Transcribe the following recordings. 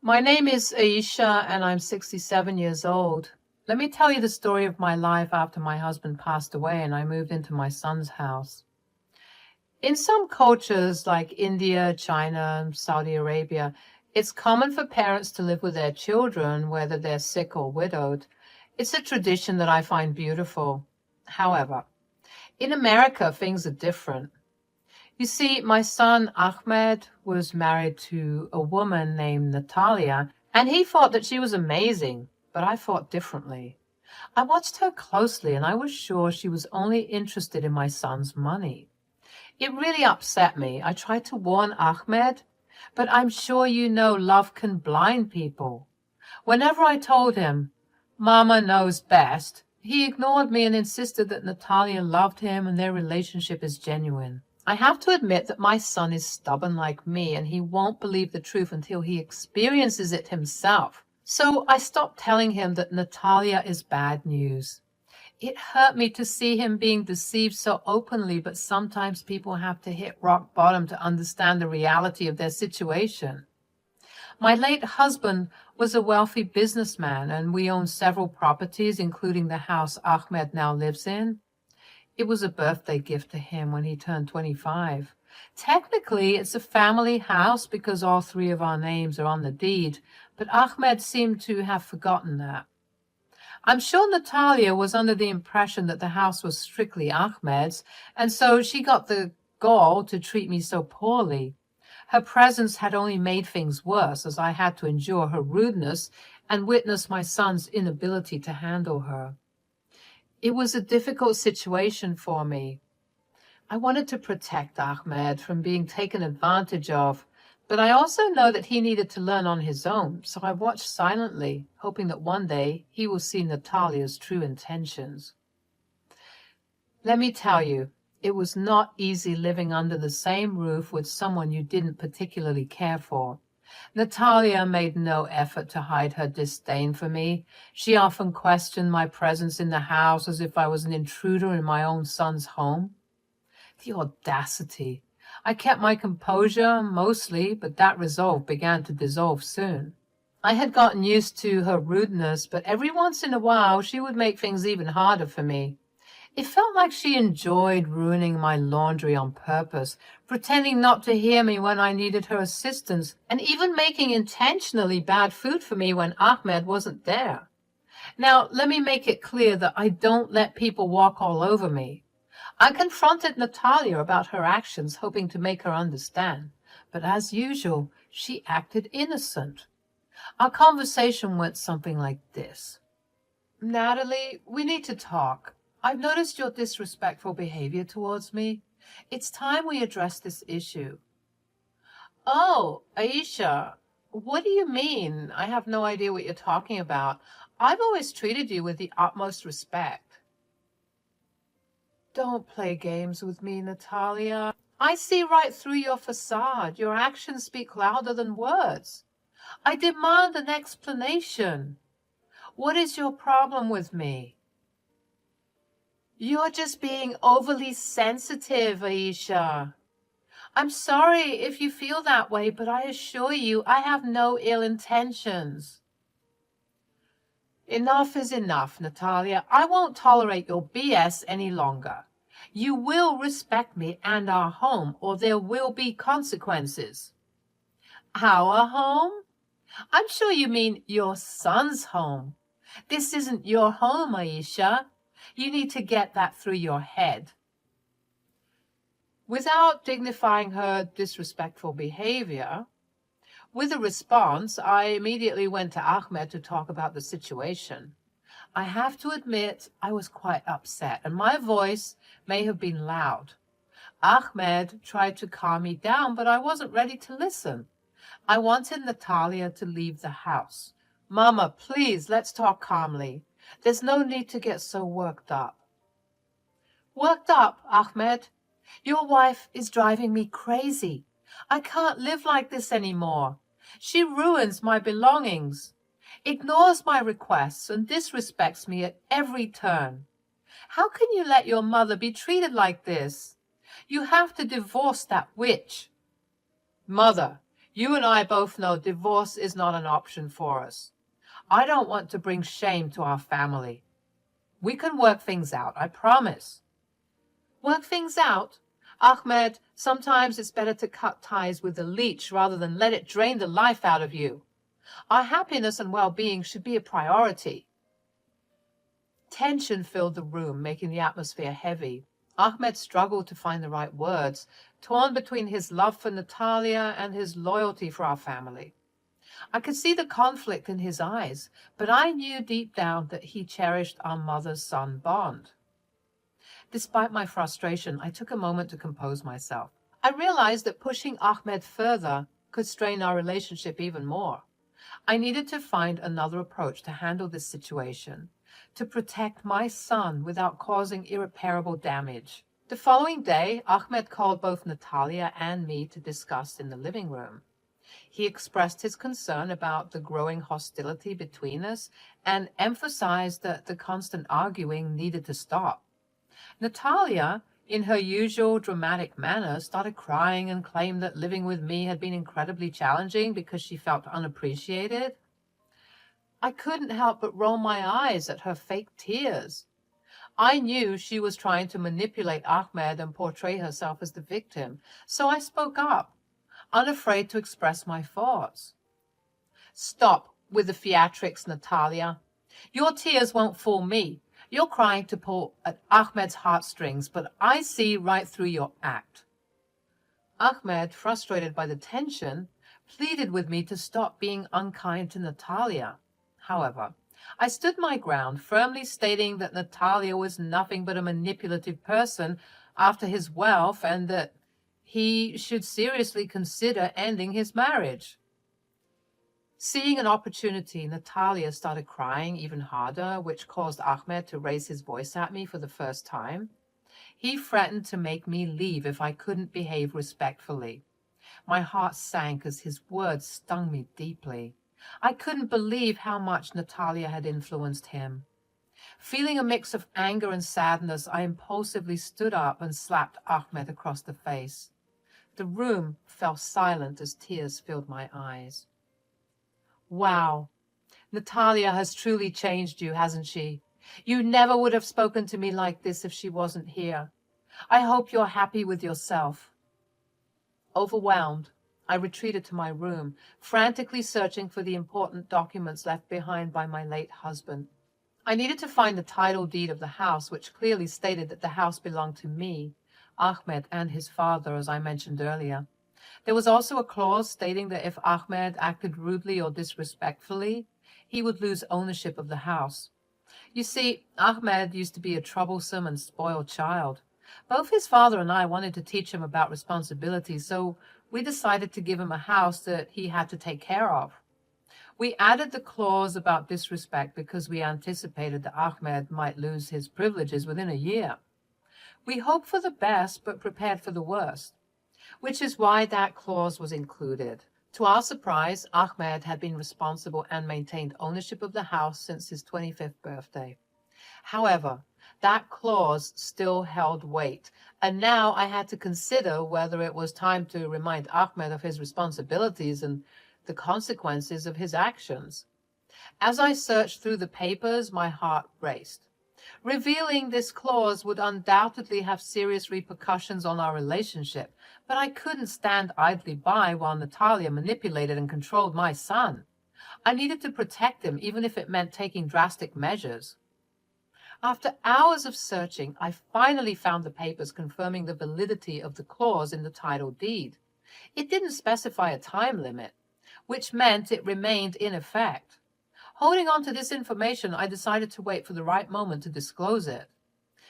My name is Aisha and I'm 67 years old. Let me tell you the story of my life after my husband passed away and I moved into my son's house. In some cultures like India, China, and Saudi Arabia, it's common for parents to live with their children, whether they're sick or widowed. It's a tradition that I find beautiful. However, in America, things are different. You see, my son Ahmed was married to a woman named Natalia, and he thought that she was amazing, but I thought differently. I watched her closely, and I was sure she was only interested in my son's money. It really upset me. I tried to warn Ahmed, but I'm sure you know love can blind people. Whenever I told him, Mama knows best, he ignored me and insisted that Natalia loved him and their relationship is genuine. I have to admit that my son is stubborn like me and he won't believe the truth until he experiences it himself. So I stopped telling him that Natalia is bad news. It hurt me to see him being deceived so openly, but sometimes people have to hit rock bottom to understand the reality of their situation. My late husband was a wealthy businessman and we owned several properties, including the house Ahmed now lives in. It was a birthday gift to him when he turned 25. Technically, it's a family house because all three of our names are on the deed, but Ahmed seemed to have forgotten that. I'm sure Natalia was under the impression that the house was strictly Ahmed's, and so she got the gall to treat me so poorly. Her presence had only made things worse, as I had to endure her rudeness and witness my son's inability to handle her. It was a difficult situation for me. I wanted to protect Ahmed from being taken advantage of, but I also know that he needed to learn on his own, so I watched silently, hoping that one day he will see Natalia's true intentions. Let me tell you, it was not easy living under the same roof with someone you didn't particularly care for. Natalia made no effort to hide her disdain for me. She often questioned my presence in the house as if I was an intruder in my own son's home. The audacity! I kept my composure, mostly, but that resolve began to dissolve soon. I had gotten used to her rudeness, but every once in a while she would make things even harder for me. It felt like she enjoyed ruining my laundry on purpose, pretending not to hear me when I needed her assistance, and even making intentionally bad food for me when Ahmed wasn't there. Now, let me make it clear that I don't let people walk all over me. I confronted Natalia about her actions, hoping to make her understand, but as usual, she acted innocent. Our conversation went something like this. Natalie, we need to talk. I've noticed your disrespectful behavior towards me. It's time we address this issue. Oh, Aisha, what do you mean? I have no idea what you're talking about. I've always treated you with the utmost respect. Don't play games with me, Natalia. I see right through your facade. Your actions speak louder than words. I demand an explanation. What is your problem with me? You're just being overly sensitive, Aisha. I'm sorry if you feel that way, but I assure you I have no ill intentions. Enough is enough, Natalia. I won't tolerate your BS any longer. You will respect me and our home, or there will be consequences. Our home? I'm sure you mean your son's home. This isn't your home, Aisha. You need to get that through your head. Without dignifying her disrespectful behavior, with a response, I immediately went to Ahmed to talk about the situation. I have to admit I was quite upset, and my voice may have been loud. Ahmed tried to calm me down, but I wasn't ready to listen. I wanted Natalia to leave the house. Mama, please, let's talk calmly. There's no need to get so worked up. Worked up, Ahmed? Your wife is driving me crazy. I can't live like this anymore. She ruins my belongings, ignores my requests, and disrespects me at every turn. How can you let your mother be treated like this? You have to divorce that witch. Mother, You and I both know divorce is not an option for us. I don't want to bring shame to our family. We can work things out, I promise. Work things out? Ahmed, sometimes it's better to cut ties with a leech rather than let it drain the life out of you. Our happiness and well-being should be a priority. Tension filled the room, making the atmosphere heavy. Ahmed struggled to find the right words, torn between his love for Natalia and his loyalty for our family. I could see the conflict in his eyes, but I knew deep down that he cherished our mother-son bond. Despite my frustration, I took a moment to compose myself. I realized that pushing Ahmed further could strain our relationship even more. I needed to find another approach to handle this situation, to protect my son without causing irreparable damage. The following day, Ahmed called both Natalia and me to discuss in the living room. He expressed his concern about the growing hostility between us and emphasized that the constant arguing needed to stop. Natalia, in her usual dramatic manner, started crying and claimed that living with me had been incredibly challenging because she felt unappreciated. I couldn't help but roll my eyes at her fake tears. I knew she was trying to manipulate Ahmed and portray herself as the victim, so I spoke up, unafraid to express my thoughts. Stop with the theatrics, Natalia. Your tears won't fool me. You're crying to pull at Ahmed's heartstrings, but I see right through your act. Ahmed, frustrated by the tension, pleaded with me to stop being unkind to Natalia. However, I stood my ground, firmly stating that Natalia was nothing but a manipulative person after his wealth and that he should seriously consider ending his marriage. Seeing an opportunity, Natalia started crying even harder, which caused Ahmed to raise his voice at me for the first time. He threatened to make me leave if I couldn't behave respectfully. My heart sank as his words stung me deeply. I couldn't believe how much Natalia had influenced him. Feeling a mix of anger and sadness, I impulsively stood up and slapped Ahmed across the face. The room fell silent as tears filled my eyes. Wow, Natalia has truly changed you, hasn't she? You never would have spoken to me like this if she wasn't here. I hope you're happy with yourself. Overwhelmed, I retreated to my room, frantically searching for the important documents left behind by my late husband. I needed to find the title deed of the house, which clearly stated that the house belonged to me, Ahmed, and his father, as I mentioned earlier. There was also a clause stating that if Ahmed acted rudely or disrespectfully, he would lose ownership of the house. You see, Ahmed used to be a troublesome and spoiled child. Both his father and I wanted to teach him about responsibility, so we decided to give him a house that he had to take care of. We added the clause about disrespect because we anticipated that Ahmed might lose his privileges within a year. We hoped for the best, but prepared for the worst, which is why that clause was included. To our surprise, Ahmed had been responsible and maintained ownership of the house since his 25th birthday. However, that clause still held weight, and now I had to consider whether it was time to remind Ahmed of his responsibilities and the consequences of his actions. As I searched through the papers, my heart raced. Revealing this clause would undoubtedly have serious repercussions on our relationship, but I couldn't stand idly by while Natalia manipulated and controlled my son. I needed to protect him, even if it meant taking drastic measures. After hours of searching, I finally found the papers confirming the validity of the clause in the title deed. It didn't specify a time limit, which meant it remained in effect. Holding on to this information, I decided to wait for the right moment to disclose it,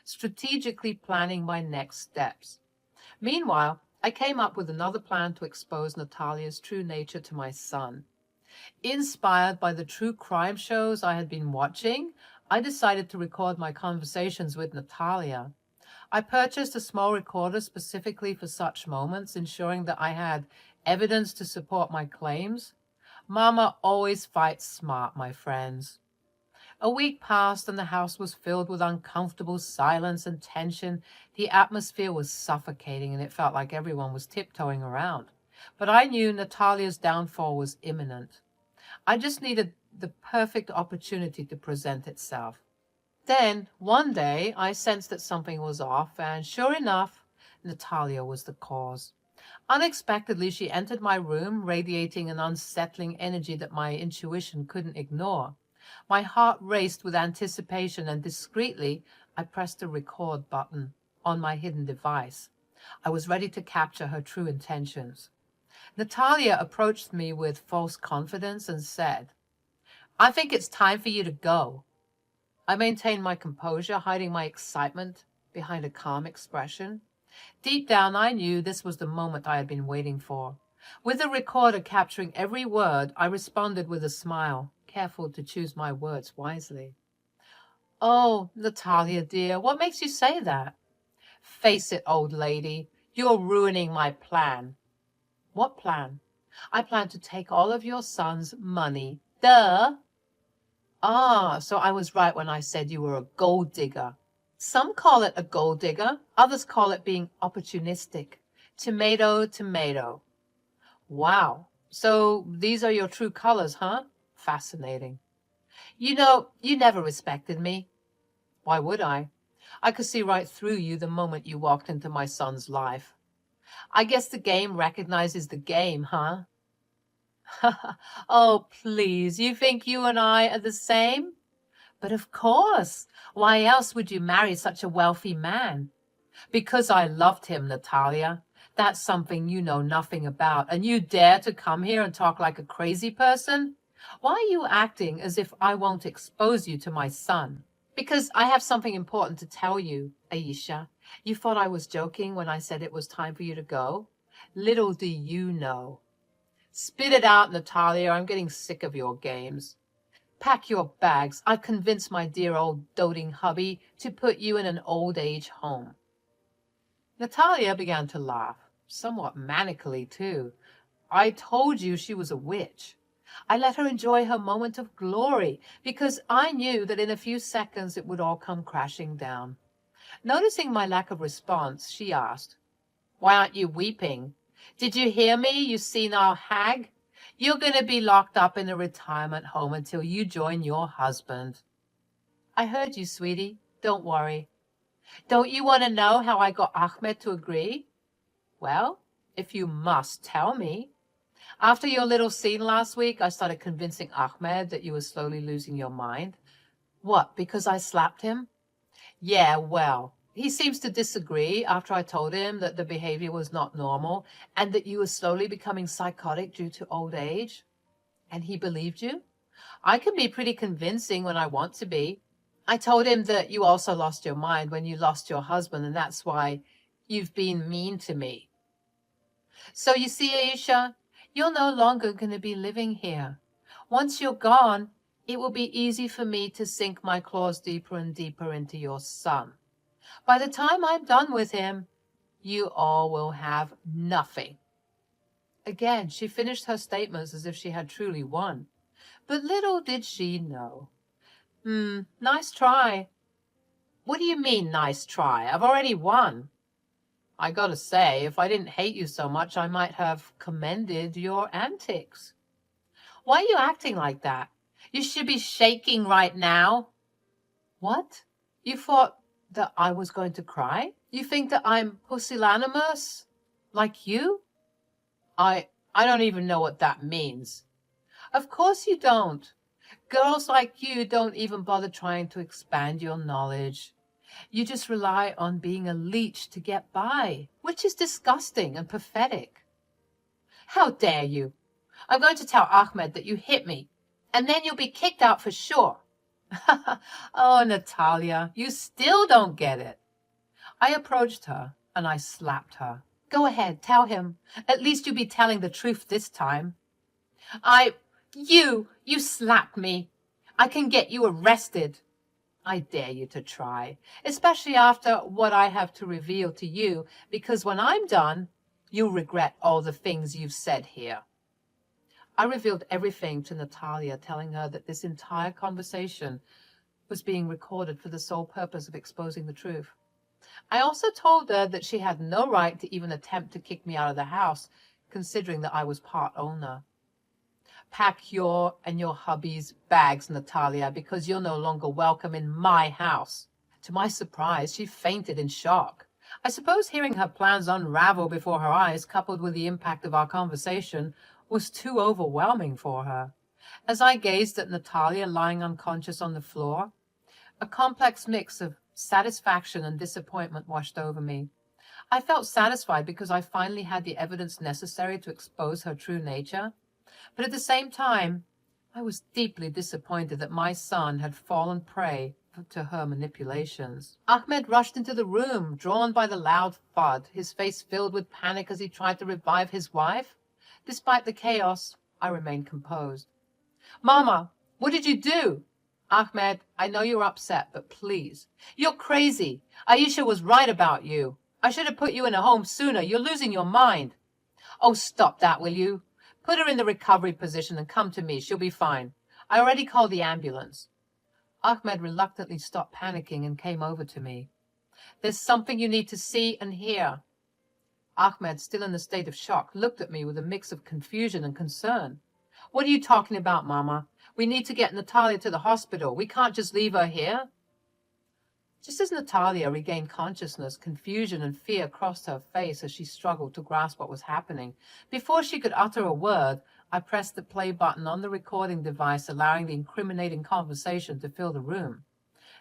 strategically planning my next steps. Meanwhile, I came up with another plan to expose Natalia's true nature to my son. Inspired by the true crime shows I had been watching, I decided to record my conversations with Natalia. I purchased a small recorder specifically for such moments, ensuring that I had evidence to support my claims. Mama always fights smart, my friends. A week passed and the house was filled with uncomfortable silence and tension. The atmosphere was suffocating and it felt like everyone was tiptoeing around. But I knew Natalia's downfall was imminent. I just needed the perfect opportunity to present itself. Then, one day, I sensed that something was off, and sure enough, Natalia was the cause. Unexpectedly, she entered my room, radiating an unsettling energy that my intuition couldn't ignore. My heart raced with anticipation, and discreetly, I pressed the record button on my hidden device. I was ready to capture her true intentions. Natalia approached me with false confidence and said, "I think it's time for you to go." I maintained my composure, hiding my excitement behind a calm expression. Deep down, I knew this was the moment I had been waiting for. With the recorder capturing every word, I responded with a smile, careful to choose my words wisely. "Oh, Natalia, dear, what makes you say that?" "Face it, old lady, you're ruining my plan." "What plan?" "I plan to take all of your son's money." "Duh!" "Ah, so I was right when I said you were a gold digger." "Some call it a gold digger, others call it being opportunistic. Tomato, tomato." "Wow, so these are your true colors, huh? Fascinating." "You know, you never respected me." "Why would I? I could see right through you the moment you walked into my son's life." "I guess the game recognizes the game, huh?" "Oh, please, you think you and I are the same?" "But of course. Why else would you marry such a wealthy man?" "Because I loved him, Natalia. That's something you know nothing about, and you dare to come here and talk like a crazy person? Why are you acting as if I won't expose you to my son?" "Because I have something important to tell you, Aisha. You thought I was joking when I said it was time for you to go? Little do you know." "Spit it out, Natalia. I'm getting sick of your games." "Pack your bags. I've convinced my dear old doting hubby to put you in an old age home." Natalia began to laugh, somewhat manically too. "I told you she was a witch. I let her enjoy her moment of glory because I knew that in a few seconds it would all come crashing down." Noticing my lack of response, she asked, "Why aren't you weeping? Did you hear me, you senile hag? You're going to be locked up in a retirement home until you join your husband." "I heard you, sweetie. Don't worry." "Don't you want to know how I got Ahmed to agree?" "Well, if you must tell me." "After your little scene last week, I started convincing Ahmed that you were slowly losing your mind." "What, because I slapped him?" "Yeah, well, he seems to disagree after I told him that the behavior was not normal and that you were slowly becoming psychotic due to old age." "And he believed you?" "I can be pretty convincing when I want to be. I told him that you also lost your mind when you lost your husband, and that's why you've been mean to me." "So you see, Aisha, you're no longer going to be living here. Once you're gone, it will be easy for me to sink my claws deeper and deeper into your son. By the time I'm done with him, you all will have nothing." Again, she finished her statements as if she had truly won. But little did she know. Nice try." "What do you mean, nice try? I've already won." "I gotta say, if I didn't hate you so much, I might have commended your antics." "Why are you acting like that? You should be shaking right now." "What? You thought that I was going to cry? You think that I'm pusillanimous? Like you?" I don't even know what that means." "Of course you don't. Girls like you don't even bother trying to expand your knowledge. You just rely on being a leech to get by, which is disgusting and pathetic." "How dare you? I'm going to tell Ahmed that you hit me, and then you'll be kicked out for sure." "Oh, Natalia, you still don't get it." I approached her and I slapped her. "Go ahead, tell him. At least you'll be telling the truth this time." You slapped me. I can get you arrested." "I dare you to try, especially after what I have to reveal to you, because when I'm done, you'll regret all the things you've said here." I revealed everything to Natalia, telling her that this entire conversation was being recorded for the sole purpose of exposing the truth. I also told her that she had no right to even attempt to kick me out of the house, considering that I was part owner. Pack your and your hubby's bags, Natalia, because you're no longer welcome in my house. To my surprise, she fainted in shock. I suppose hearing her plans unravel before her eyes, coupled with the impact of our conversation, was too overwhelming for her. As I gazed at Natalia lying unconscious on the floor, a complex mix of satisfaction and disappointment washed over me. I felt satisfied because I finally had the evidence necessary to expose her true nature. But at the same time, I was deeply disappointed that my son had fallen prey to her manipulations. Ahmed rushed into the room, drawn by the loud thud, his face filled with panic as he tried to revive his wife. Despite the chaos, I remained composed. Mama, what did you do? Ahmed, I know you're upset, but please. You're crazy. Aisha was right about you. I should have put you in a home sooner. You're losing your mind. Oh, stop that, will you? Put her in the recovery position and come to me. She'll be fine. I already called the ambulance. Ahmed reluctantly stopped panicking and came over to me. There's something you need to see and hear. Ahmed, still in a state of shock, looked at me with a mix of confusion and concern. What are you talking about, Mama? We need to get Natalia to the hospital. We can't just leave her here. Just as Natalia regained consciousness, confusion and fear crossed her face as she struggled to grasp what was happening. Before she could utter a word, I pressed the play button on the recording device, allowing the incriminating conversation to fill the room.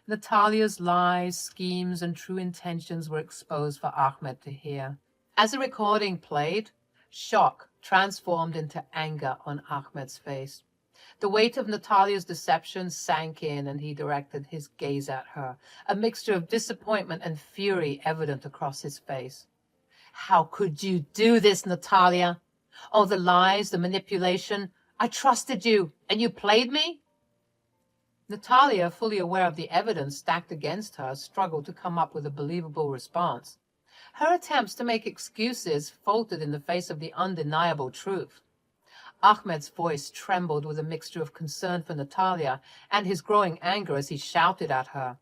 Natalia's lies, schemes, and true intentions were exposed for Ahmed to hear. As the recording played, shock transformed into anger on Ahmed's face. The weight of Natalia's deception sank in, and he directed his gaze at her, a mixture of disappointment and fury evident across his face. How could you do this, Natalia? Oh, the lies, the manipulation. I trusted you, and you played me? Natalia, fully aware of the evidence stacked against her, struggled to come up with a believable response. Her attempts to make excuses faltered in the face of the undeniable truth. Ahmed's voice trembled with a mixture of concern for Natalia and his growing anger as he shouted at her.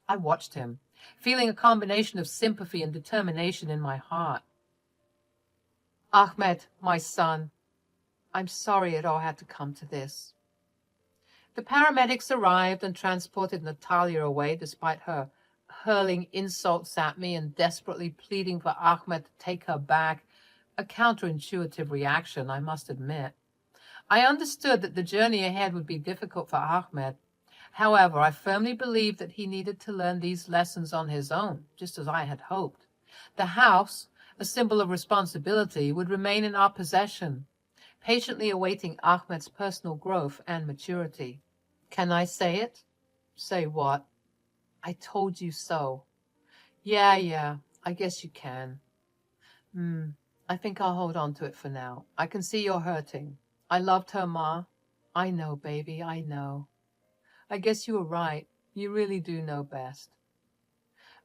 I watched him, feeling a combination of sympathy and determination in my heart. Ahmed, my son, I'm sorry it all had to come to this. The paramedics arrived and transported Natalia away despite her hurling insults at me and desperately pleading for Ahmed to take her back, a counterintuitive reaction, I must admit. I understood that the journey ahead would be difficult for Ahmed. However, I firmly believed that he needed to learn these lessons on his own, just as I had hoped. The house, a symbol of responsibility, would remain in our possession, patiently awaiting Ahmed's personal growth and maturity. Can I say it? Say what? I told you so. Yeah, I guess you can. I think I'll hold on to it for now. I can see you're hurting. I loved her, Ma. I know, baby, I know. I guess you were right. You really do know best.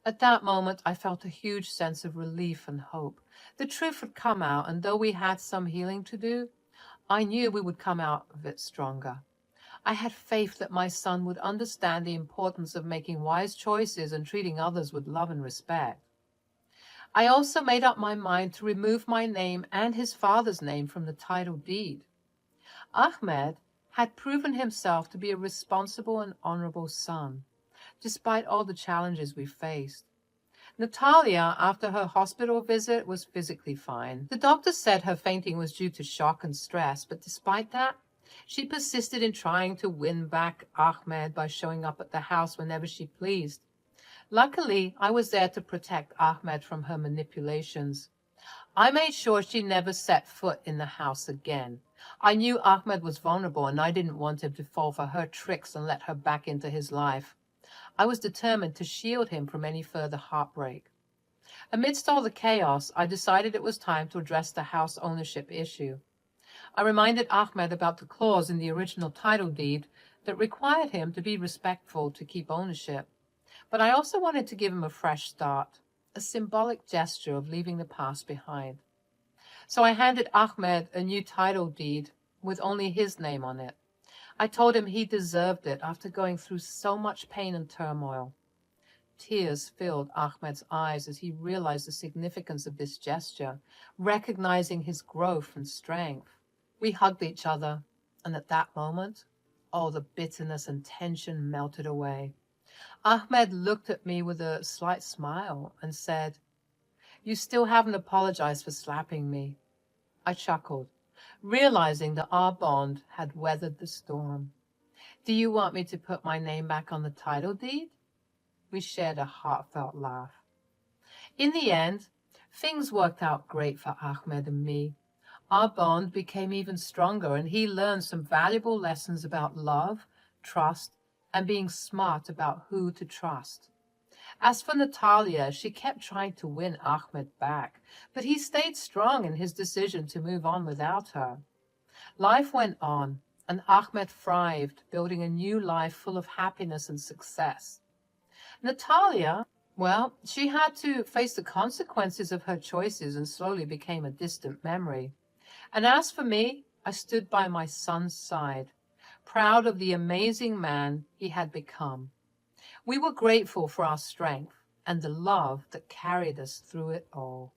At that moment, I felt a huge sense of relief and hope. The truth had come out, and though we had some healing to do, I knew we would come out of it stronger. I had faith that my son would understand the importance of making wise choices and treating others with love and respect. I also made up my mind to remove my name and his father's name from the title deed. Ahmed had proven himself to be a responsible and honorable son, despite all the challenges we faced. Natalia, after her hospital visit, was physically fine. The doctor said her fainting was due to shock and stress, but despite that, she persisted in trying to win back Ahmed by showing up at the house whenever she pleased. Luckily, I was there to protect Ahmed from her manipulations. I made sure she never set foot in the house again. I knew Ahmed was vulnerable, and I didn't want him to fall for her tricks and let her back into his life. I was determined to shield him from any further heartbreak. Amidst all the chaos, I decided it was time to address the house ownership issue. I reminded Ahmed about the clause in the original title deed that required him to be respectful to keep ownership. But I also wanted to give him a fresh start, a symbolic gesture of leaving the past behind. So I handed Ahmed a new title deed with only his name on it. I told him he deserved it after going through so much pain and turmoil. Tears filled Ahmed's eyes as he realized the significance of this gesture, recognizing his growth and strength. We hugged each other, and at that moment, all the bitterness and tension melted away. Ahmed looked at me with a slight smile and said, "You still haven't apologized for slapping me." I chuckled, realizing that our bond had weathered the storm. "Do you want me to put my name back on the title deed?" We shared a heartfelt laugh. In the end, things worked out great for Ahmed and me. Our bond became even stronger, and he learned some valuable lessons about love, trust, and being smart about who to trust. As for Natalia, she kept trying to win Ahmed back, but he stayed strong in his decision to move on without her. Life went on, and Ahmed thrived, building a new life full of happiness and success. Natalia, well, she had to face the consequences of her choices and slowly became a distant memory. And as for me, I stood by my son's side, proud of the amazing man he had become. We were grateful for our strength and the love that carried us through it all.